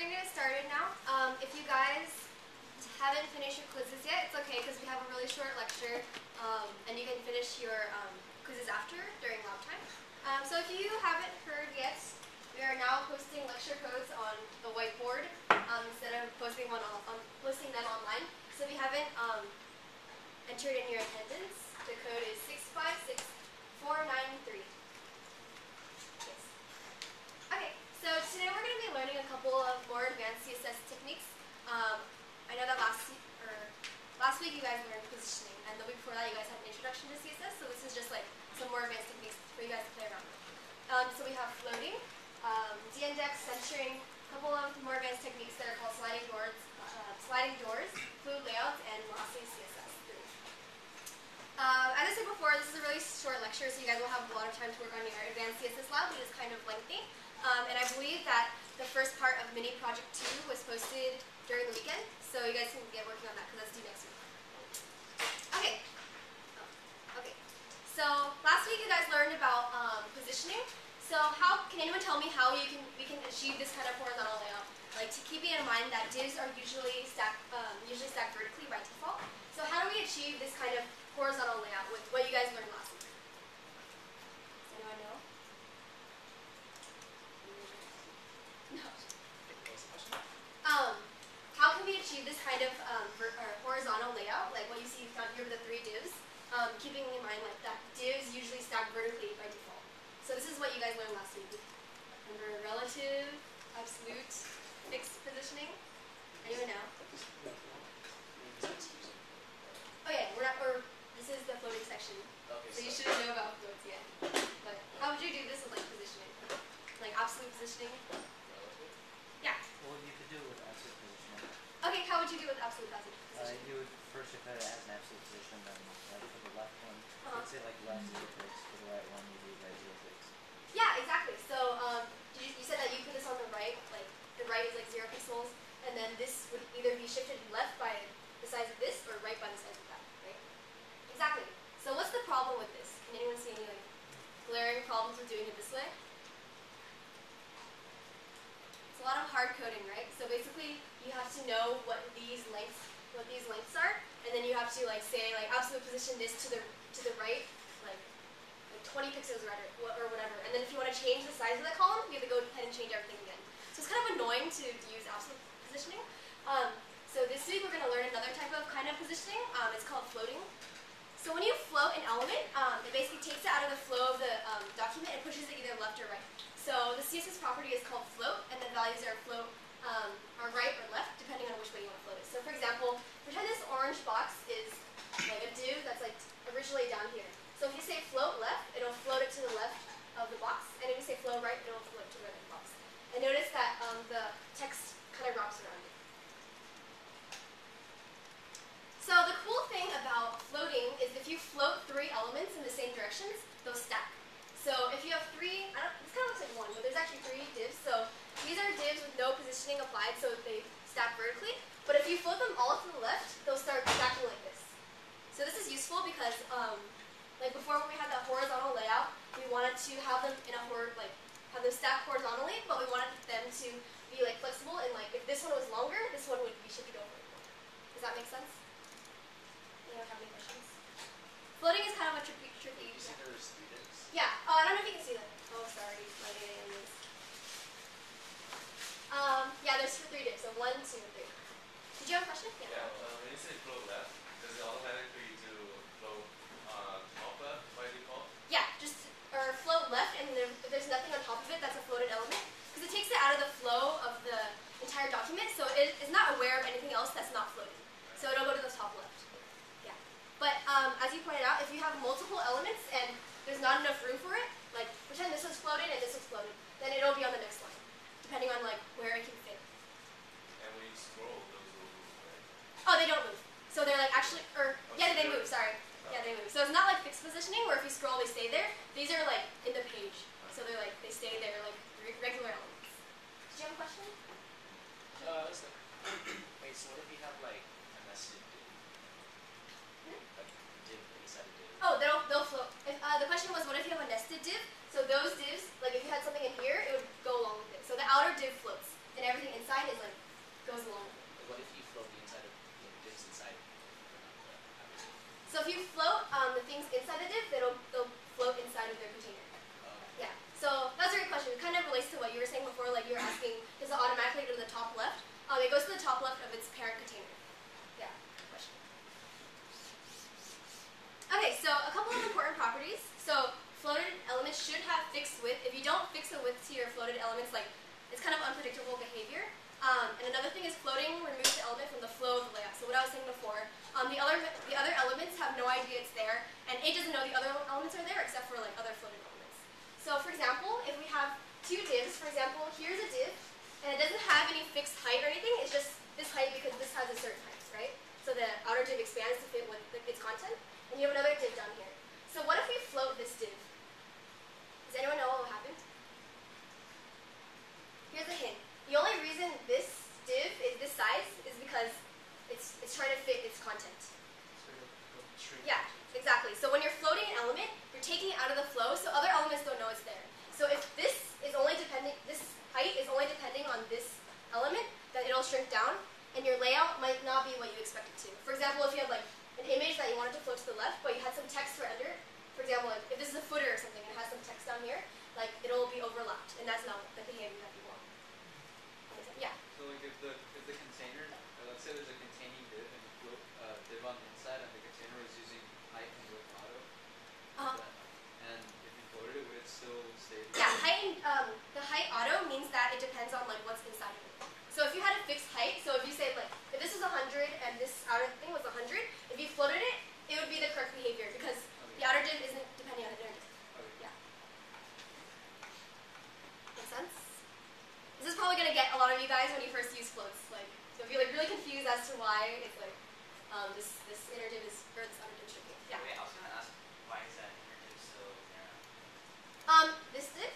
going to get started now. If you guys haven't finished your quizzes yet, it's okay because we have a really short lecture, and you can finish your quizzes after during lab time. So if you haven't heard yet, we are now posting lecture codes on the whiteboard instead of posting them online. So if you haven't entered in your attendance, the code is 656493. Yes. Okay, so today we're going to be learning a couple of more advanced CSS techniques. I know that last week you guys learned positioning, and the week before that you guys had an introduction to CSS, so this is just like some more advanced techniques for you guys to play around with. So we have floating, de-index, centering, a couple of more advanced techniques that are called sliding doors, fluid layouts, and lossy CSS. As I said before, this is a really short lecture, so you guys will have a lot of time to work on your advanced CSS lab, which is kind of lengthy. And I believe that the first part of mini project 2 was posted during the weekend, so you guys can get working on that because that's due next week. Okay. So last week you guys learned about positioning. So can anyone tell me how we can achieve this kind of horizontal layout? Like, to keep in mind that divs are usually stacked vertically by default. So how do we achieve this kind of horizontal layout with what you guys learned last week? Does anyone know? No. How can we achieve this kind of horizontal layout, like what you see down here with the 3 divs, keeping in mind like that divs usually stack vertically by default. So this is what you guys learned last week. Remember relative, absolute, fixed positioning? Anyone know? Oh yeah, this is the floating section. Okay, so you shouldn't know about floats yet. But how would you do this with like positioning? Like absolute positioning? Yeah. Well, you could do it with absolute positioning. Okay, how would you do it with absolute positioning? You would first declare it as an absolute position, then like for the left one, let's say like left 0 fixed, for the right one you do right 0 fixed. Yeah, exactly. So you said that you put this on the right, like the right is like 0 pixels, and then this would either be shifted left by the size of this or right by the size of that, right? Exactly. So what's the problem with this? Can anyone see any like glaring problems with doing it this way? It's a lot of hard coding, right? So basically you have to know what these lengths are, and then you have to like say like absolute position this to the right, like 20 pixels right or whatever. And then if you want to change the size of that column, you have to go ahead and change everything again. So it's kind of annoying to use absolute positioning. So this week we're going to learn another type of kind of positioning. It's called floating. So when you float an element, it basically takes it out of the flow of the document and pushes it either left or right. So the CSS property is called float, and the values are float are right or left, depending on which way you want to float it. So for example, pretend this orange box is like a div that's like originally down here. So if you say float left, it'll float it to the left of the box, and if you say float right, it'll float to the right of the box. And notice that the text kind of wraps around it. So the cool thing about floating is if you float 3 elements in the same directions, they'll stack. So if you have 3, this kind of looks like 1, but there's actually 3 divs. So these are divs with no positioning applied, so they stack vertically. But if you float them all to the left, they'll start stacking like this. So this is useful because like before when we had that horizontal layout, we wanted to have them in a have them stack horizontally, but we wanted them to be like flexible, and like if this one was longer, this one would be shifted over. Does that make sense? Anyone have any questions? Floating is kind of a tricky. You said there's 3 divs? Yeah. Oh, I don't know if you can see that. Oh, sorry. My name is. Yeah, there's 3 divs. So 1, 2, and 3. Did you have a question? Yeah. When you say float left, does it automatically do float top left by default? Yeah, or float left, and if there's nothing on top of it, that's a floated element. Because it takes it out of the flow of the entire document, so it is not aware of anything else that's not floated. So it'll go to the top left. Yeah. But as you pointed out, if you have multiple elements and there's not enough room for it, like pretend this was floated and this was floated, then it'll be on the next line, depending on like where it can fit. And when you scroll, those will move, right? Oh, they don't move. So they're like actually, yeah, they move, sorry. Yeah, they move. So it's not like fixed positioning where if you scroll they stay there. These are like in the page. So they're like, they stay there like regular elements. Did you have a question? Wait, so what if you have like a nested div? Like div inside a div? Oh, they'll float. The question was, what if you have a nested div? So those divs, like if you had something in here, it would go along with it. So the outer div floats, and everything inside is properties. So floated elements should have fixed width. If you don't fix the width to your floated elements, like it's kind of unpredictable behavior. And another thing is floating removes the element from the flow of the layout. So what I was saying before, the other elements have no idea it's there, and A doesn't know the other elements are there except for like other floated elements. So for example, if we have two divs, for example, here's a div, and it doesn't have any fixed height or anything. It's just this height because this has a certain height, right? So the outer div expands to fit with its content, and you have another div down here. So what if we float this div? Does anyone know what will happen? Here's a hint. The only reason this div is this size is because it's trying to fit its content. Yeah, exactly. So when you're floating an element, you're taking it out of the flow, so other elements don't know it's there. So if this height is only depending on this element, then it'll shrink down, and your layout might not be what you expect it to. For example, if you have like an image that you wanted to float to the left, but you had some text right under it, for example, like if this is a footer or something and it has some text down here, like it'll be overlapped, and that's not the behavior that you want. Yeah. So like if the container, let's say there's a containing div and you float div on the inside and the container is using height and width auto, and if you floated it, would it still stay? Yeah, the height auto means that it depends on like what's inside of it. So if you had a fixed height, so if you say like if this was 100 and this outer thing was 100, if you floated it, it would be the correct behavior because the outer div isn't depending on the inner div. Okay. Yeah. Make sense? This is probably gonna get a lot of you guys when you first use floats. Like you'll be like really confused as to why it's like this inner div is or this outer div is shrinking. Yeah. Wait, I was gonna ask, why is that inner div so narrow? This div?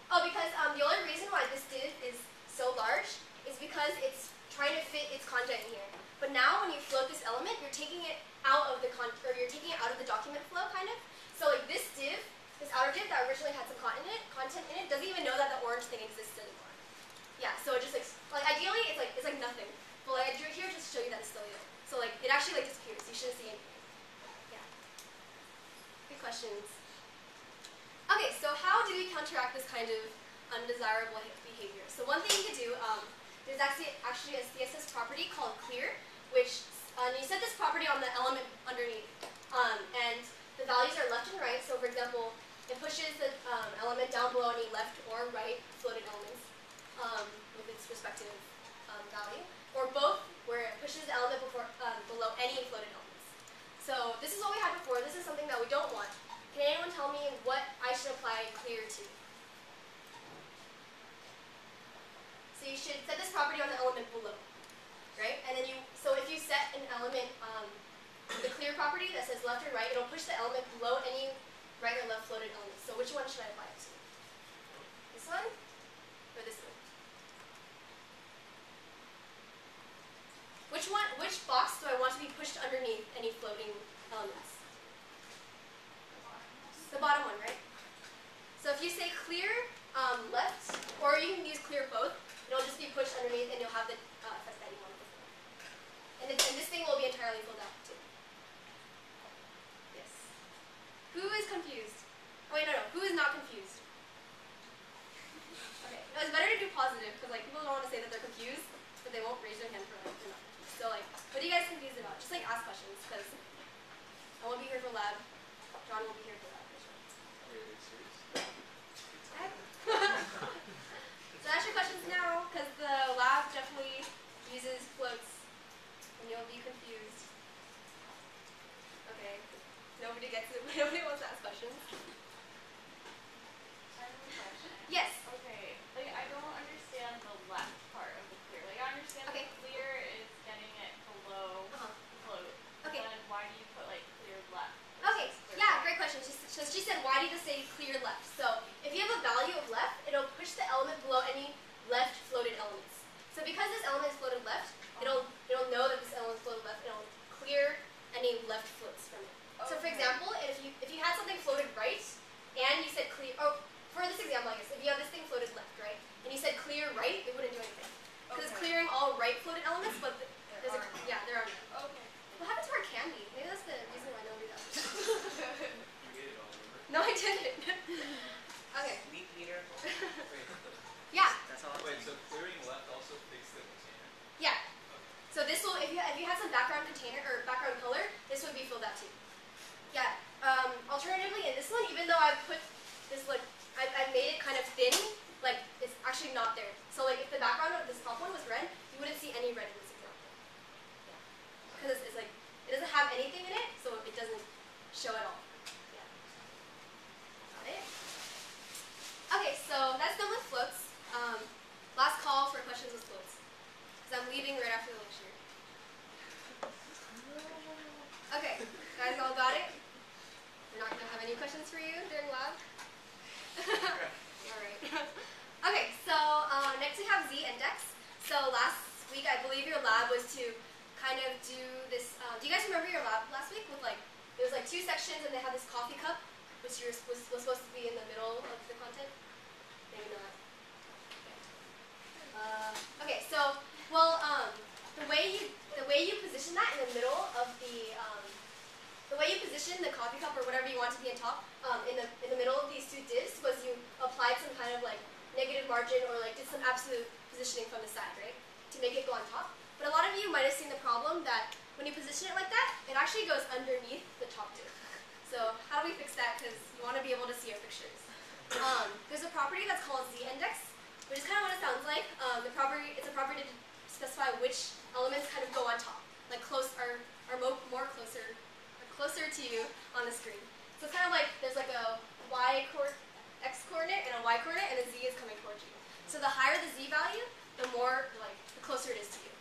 Oh, because the only reason why this div is so large is because it's trying to fit its content in here. But now when you float this element, you're taking it out of the you're taking it out of the document flow, kind of. So like this div, this outer div that originally had some content in it, doesn't even know that the orange thing exists anymore. Yeah, so it just like ideally it's like nothing. But like I drew here just to show you that it's still there. So like it actually like disappears. You shouldn't see anything. Yeah. Good questions. Okay, so how do we counteract this kind of undesirable behavior? So one thing you could do, there's actually a CSS property called clear, which you set this property on the element underneath, and the values are left and right. So for example, it pushes the element down below any left or right floated elements with its respective value, or both, where it pushes the element below any floated elements. So this is what we had before. This is something that we don't want. Can anyone tell me what I should apply clear to? So you should set this property on the element below, right? And then so if you set an element, the clear property that says left or right, it'll push the element below any right or left floated elements. So which one should I apply it to? This one or this one? Which box do I want to be pushed underneath any floating elements? The bottom one, right? So if you say clear left, or you can use clear both, it'll just be pushed underneath and you'll have the effect that you want before. And this thing will be entirely filled out too. Yes. Who is confused? Oh wait, no. Who is not confused? Okay. No, it's better to do positive because like people don't want to say that they're confused, but they won't raise their hand for like they're not confused. So like, what are you guys confused about? Just like ask questions because I won't be here for lab. John will be here for lab. So ask your questions now, because the lab definitely uses floats, and you'll be confused. Okay, nobody gets it. Nobody wants to ask questions. I have a question. Yes. Okay, like I don't understand the left part of the clear. Like I understand Okay. the clear is getting it below the float. Okay. Then why do you put like clear left? Okay, versus clear yeah, right? great question. She said, why do you say clear left? So if you have a value of left, it'll push the element below any left floated elements. So because this element is floated left, it'll know that this element is floated left, and it'll clear any left floats from it. So for Okay. example, if you had something floated right, and you said clear, or for this example, I guess, if you have this thing floated left, right, and you said clear right, it wouldn't do anything. Because it's clearing all right floated elements, but there are none. Okay. What happened to our candy? Maybe that's the reason why nobody does it. You ate it all, remember? No, I didn't. Okay. Leaf leader. Wait, Yeah. That's all. wait, so clearing left also fixed the container? Yeah. So this will, if you had some background container or background color, this would be filled out too. Yeah. Alternatively, in this one, Any questions for you during lab? Alright. Okay, so next we have z-index. So last week I believe your lab was to kind of do this, do you guys remember your lab last week with like, there was like 2 sections and they had this coffee cup, which was supposed to be in the middle of the content? Maybe not. Okay, so, well, the way you position that in the middle of the way you position the coffee cup or whatever you want to be in top, in the middle of these 2 divs was you applied some kind of like negative margin or like did some absolute positioning from the side, right? To make it go on top. But a lot of you might have seen the problem that when you position it like that, it actually goes underneath the top div. So how do we fix that? Because you want to be able to see our pictures. There's a property that's called z-index, which is kind of what it sounds like. It's a property to specify which elements kind of go on top, like more closer to you on the screen. So it's kind of like there's like a x coordinate and a y coordinate, and the z is coming towards you. So the higher the z value, the more the closer it is to you.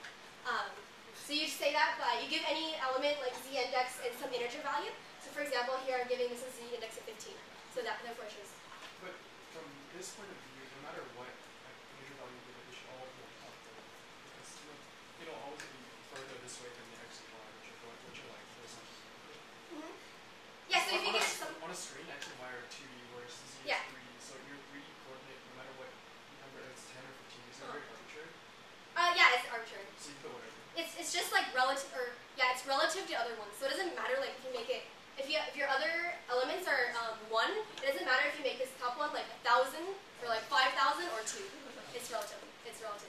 So you say that by you give any element like z-index and some integer value. So for example, here I'm giving this a z-index of 15. So that therefore shows. But from this point of view, no matter what integer value you give it, it should all be on top though. Because it'll always be further this way than the x and y, which are like horizontal. Yeah, so if you get some on a screen, x and y are 2D, whereas z is 3D. So your 3D coordinate, no matter what number it's 10 or 15, is that very arbitrary? Yeah, it's arbitrary. So you put whatever. It's just like relative, or yeah, it's relative to other ones. So it doesn't matter like if you make it, if your other elements are 1, it doesn't matter if you make this top one like 1,000 or like 5,000 or 2. It's relative. It's relative.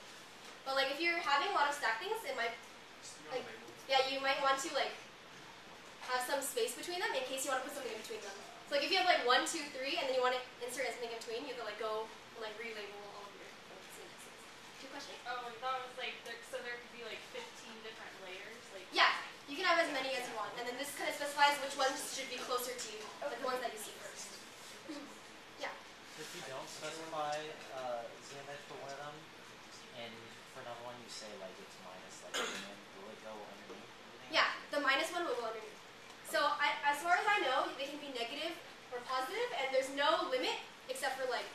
But like if you're having a lot of stack things, it might like you might want to like have some space between them in case you want to put something in between them. So like if you have like 1, 2, 3, and then you want to insert something in between, you have to like go and like relabel all of your indexes. Two questions? Oh, I thought it was like, so there could be like 15 different layers? Like Yeah, you can have as many as you want, and then this kind of specifies which ones should be closer to you, like the ones that you see first. Yeah. If you don't specify z-index for one of them, and for another one you say like it's minus like will it go underneath everything? Yeah, the minus one will go underneath. So as far as I know, they can be negative or positive, and there's no limit except for like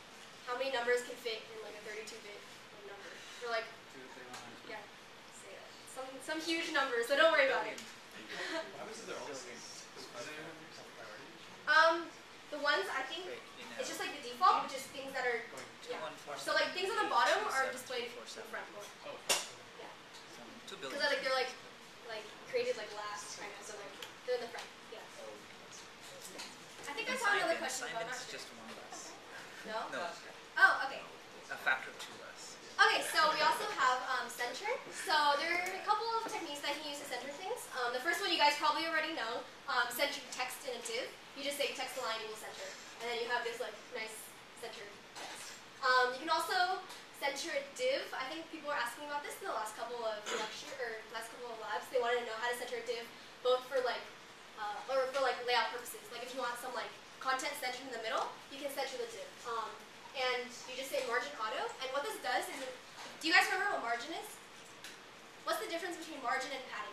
how many numbers can fit in like a 32-bit number. Or like, yeah, say that. Some huge numbers, so don't worry about it. What happens if they're all the same? Are they some priority? The ones I think it's just like the default, which is things that are So like things on the bottom are displayed in front. Oh, Yeah. Two Because billion. they're like created like last kind of, so like they're in the front. Yeah. I think I saw another question, but I'm not sure. Just one less. No? No, Oh, okay. a factor of 2 less. Okay, so we also have center. So there are a couple of techniques that you can use to center things. The first one you guys probably already know, center text in a div. You just say text align equals center, and then you have this like nice centered text. You can also center a div. I think people were asking about this in the last couple of labs. They wanted to know how to center a div, both for like layout purposes. Like if you want some like content centered in the middle, you can center the div. And you just say margin auto. And what this does is, do you guys remember what margin is? What's the difference between margin and padding?